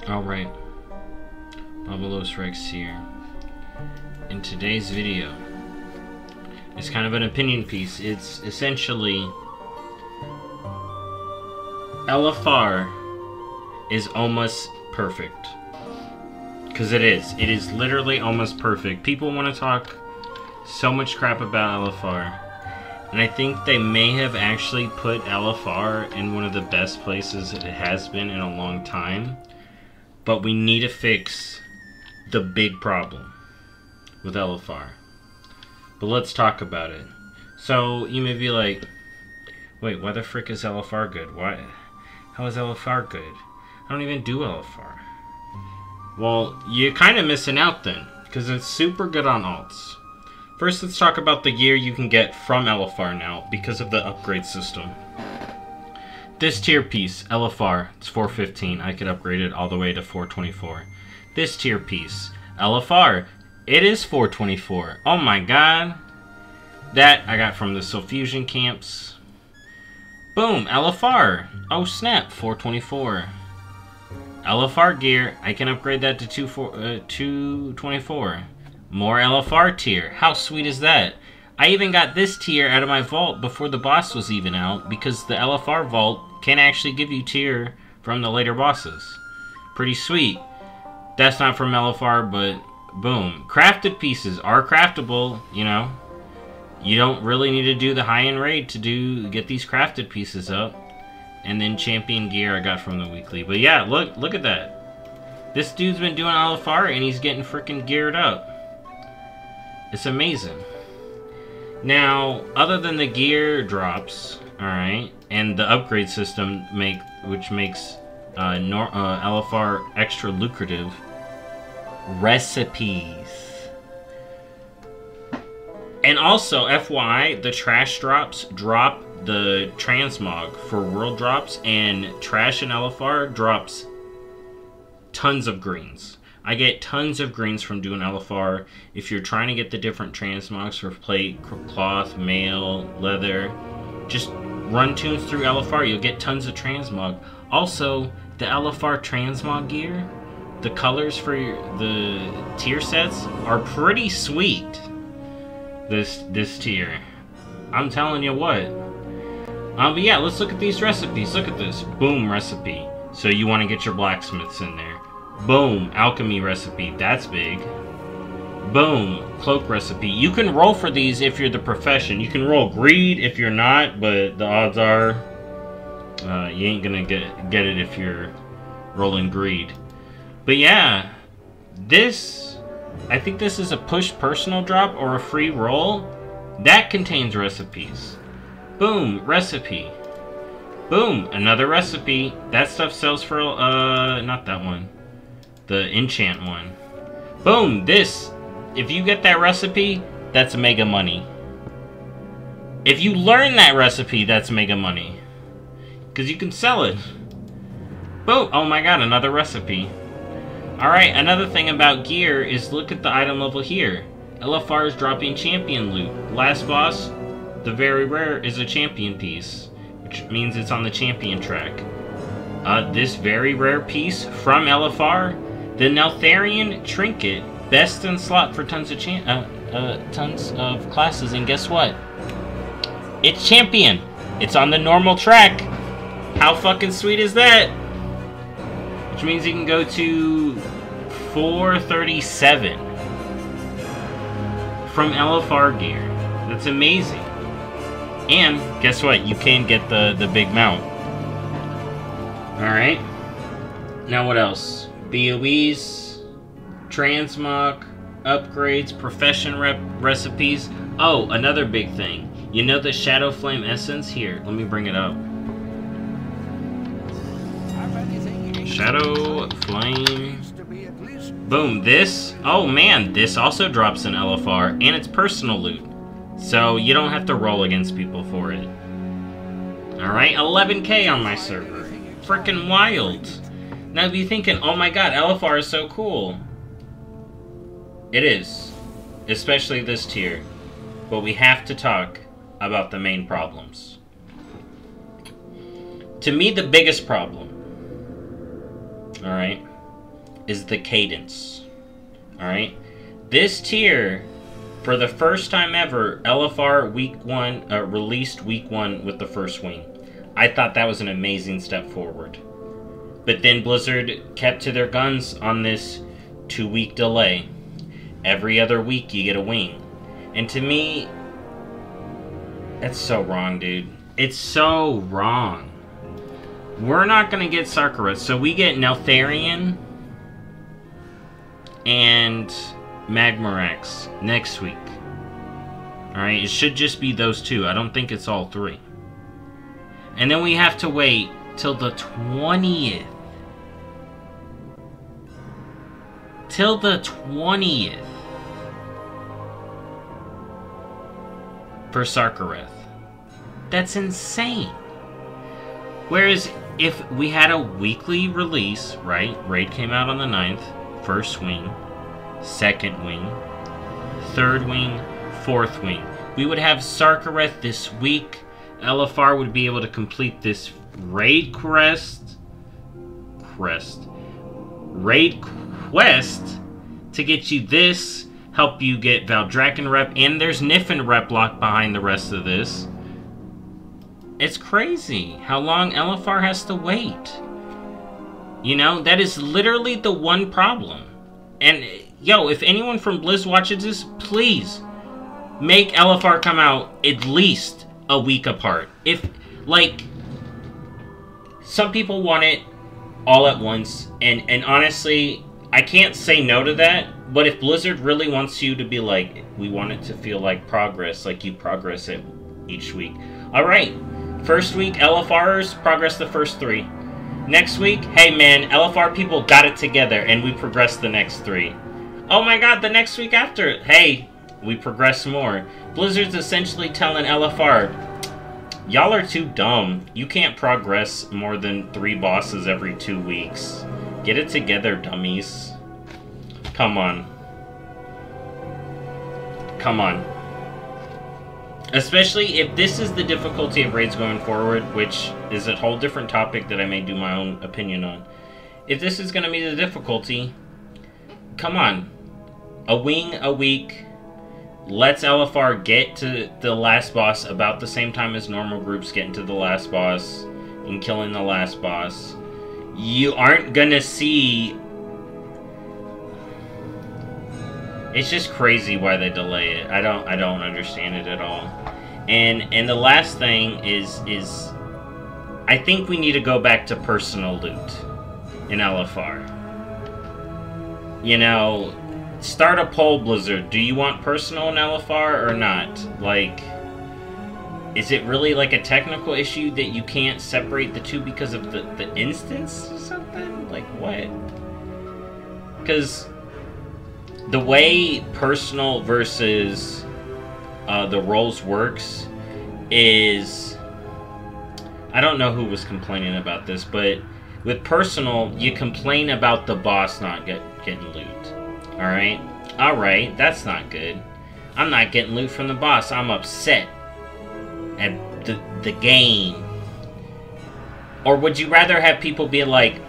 Alright, BobalosRex here. In today's video, it's kind of an opinion piece. It's essentially LFR is almost perfect. Because it is. It is literally almost perfect. People want to talk so much crap about LFR. And I think they may have actually put LFR in one of the best places it has been in a long time. But we need to fix the big problem with LFR. But let's talk about it. So you may be like, wait, why the frick is LFR good? Why? How is LFR good? I don't even do LFR. Well, you're kind of missing out then, because it's super good on alts. First, let's talk about the gear you can get from LFR now because of the upgrade system. This tier piece, LFR, it's 415. I could upgrade it all the way to 424. This tier piece, LFR, it is 424. Oh my god. That I got from the Fusion camps. Boom, LFR. Oh snap, 424. LFR gear, I can upgrade that to 224. More LFR tier. How sweet is that? I even got this tier out of my vault before the boss was even out, because the LFR vault can actually give you tier from the later bosses. Pretty sweet. That's not from LFR, but boom. Crafted pieces are craftable, you know. You don't really need to do the high-end raid to get these crafted pieces up. And then champion gear I got from the weekly. But yeah, look at that. This dude's been doing LFR and he's getting freaking geared up. It's amazing. Now, other than the gear drops, alright, and the upgrade system which makes LFR extra lucrative, recipes. And also, FYI, the trash drops drop the transmog for world drops, and trash and LFR drops tons of greens. I get tons of greens from doing LFR. If you're trying to get the different transmogs for plate, cloth, mail, leather, just run tunes through LFR. You'll get tons of transmog. Also, the LFR transmog gear, the colors for the tier sets are pretty sweet. This tier, I'm telling you what. But yeah, let's look at these recipes. Look at this. Boom recipe. So you want to get your blacksmiths in there. Boom, alchemy recipe, that's big. Boom, cloak recipe. You can roll for these if you're the profession. You can roll greed if you're not, but the odds are you ain't gonna get it if you're rolling greed. But yeah, I think this is a push personal drop or a free roll that contains recipes. Boom, recipe. Boom, another recipe. That stuff sells for not that one. The enchant one. Boom, this. If you get that recipe, that's mega money. If you learn that recipe, that's mega money. Because you can sell it. Boom, oh my god, another recipe. Alright, another thing about gear is look at the item level here. LFR is dropping champion loot. Last boss, the very rare, is a champion piece, which means it's on the champion track. This very rare piece from LFR, the Neltharion Trinket, best in slot for tons of classes, and guess what? It's champion. It's on the normal track. How fucking sweet is that? Which means you can go to 437 from LFR gear. That's amazing. And guess what? You can get the big mount. Alright. Now what else? BOEs, transmog, upgrades, profession recipes. Oh, another big thing. You know the Shadow Flame Essence? Here, let me bring it up. Shadow Flame. Boom, this. Oh man, this also drops in LFR, and it's personal loot. So you don't have to roll against people for it. Alright, 11k on my server. Freaking wild. Now if you're thinking, oh my god, LFR is so cool. It is. Especially this tier. But we have to talk about the main problems. To me, the biggest problem, alright, is the cadence. Alright? This tier, for the first time ever, LFR week 1, released week 1 with the first wing. I thought that was an amazing step forward. But then Blizzard kept to their guns on this 2-week delay. Every other week you get a wing. And to me, that's so wrong, dude. It's so wrong. We're not going to get Sarkarath, so we get Neltharion and Magmarex next week. Alright, it should just be those two. I don't think it's all three. And then we have to wait till the 20th. Till the 20th. For Sarkarath. That's insane. Whereas, if we had a weekly release, right? Raid came out on the 9th. First wing. Second wing. Third wing. Fourth wing. We would have Sarkarath this week. LFR would be able to complete this raid raid quest to get you this, help you get Valdrakken rep, and there's Niffen rep lock behind the rest of this. It's crazy how long LFR has to wait. You know, that is literally the one problem. And, yo, if anyone from Blizz watches this, please make LFR come out at least a week apart. If, like, some people want it all at once, and honestly, I can't say no to that, but if Blizzard really wants you to be like, we want it to feel like progress, like you progress it each week. Alright, first week, LFRers progress the first 3. Next week, hey man, LFR people got it together, and we progress the next 3. Oh my god, the next week after, hey, we progress more. Blizzard's essentially telling LFR, y'all are too dumb. You can't progress more than 3 bosses every 2 weeks. Get it together, dummies. Come on. Come on. Especially if this is the difficulty of raids going forward, which is a whole different topic that I may do my own opinion on. If this is going to be the difficulty, come on. A wing a week. Let's LFR get to the last boss about the same time as normal groups getting to the last boss and killing the last boss. You aren't gonna see... It's just crazy why they delay it. I don't understand it at all. And the last thing is I think we need to go back to personal loot in LFR. You know, start a poll, Blizzard. Do you want personal in LFR or not? Like, is it really like a technical issue that you can't separate the two because of the instance or something? Like, what? Because the way personal versus the roles works is... I don't know who was complaining about this, but with personal, you complain about the boss not getting loot. Alright? Alright, that's not good. I'm not getting loot from the boss. I'm upset at the game. Or would you rather have people be like,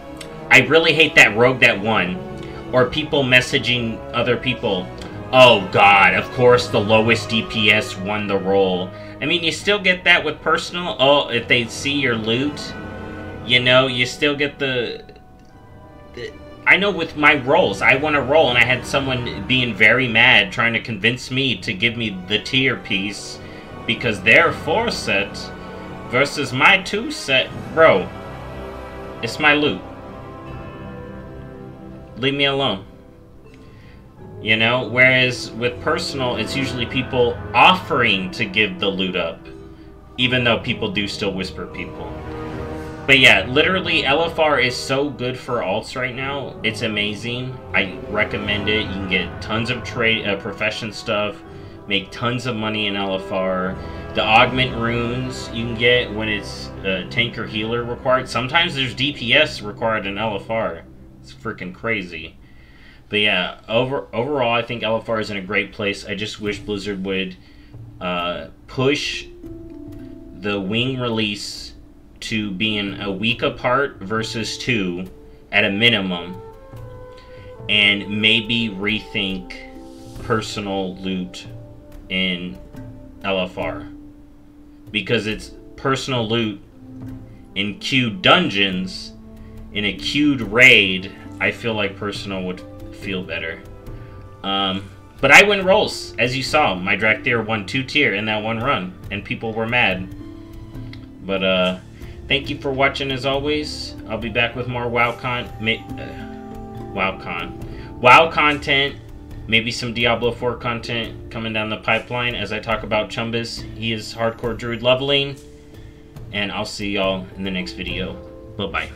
I really hate that rogue that won? Or people messaging other people, oh god, of course the lowest DPS won the role. I mean, you still get that with personal. Oh, if they see your loot, you know, you still get the I know with my rolls, I won a roll and I had someone being very mad trying to convince me to give me the tier piece because their 4 set versus my 2 set. Bro, it's my loot. Leave me alone. You know, whereas with personal, it's usually people offering to give the loot up, even though people do still whisper people. But yeah, literally, LFR is so good for alts right now. It's amazing. I recommend it. You can get tons of profession stuff, make tons of money in LFR. The augment runes you can get when it's tank or healer required. Sometimes there's DPS required in LFR. It's freaking crazy. But yeah, overall, I think LFR is in a great place. I just wish Blizzard would push the wing release to being a week apart versus 2 at a minimum. and maybe rethink personal loot in LFR. Because it's personal loot in queued dungeons, in a queued raid, I feel like personal would feel better. But I win rolls, as you saw. My Drakthir won 2 tier in that one run, and people were mad. But thank you for watching as always. I'll be back with more WoW content, maybe some Diablo 4 content coming down the pipeline as I talk about Chumbus. He is hardcore druid leveling, and I'll see y'all in the next video. Bye-bye.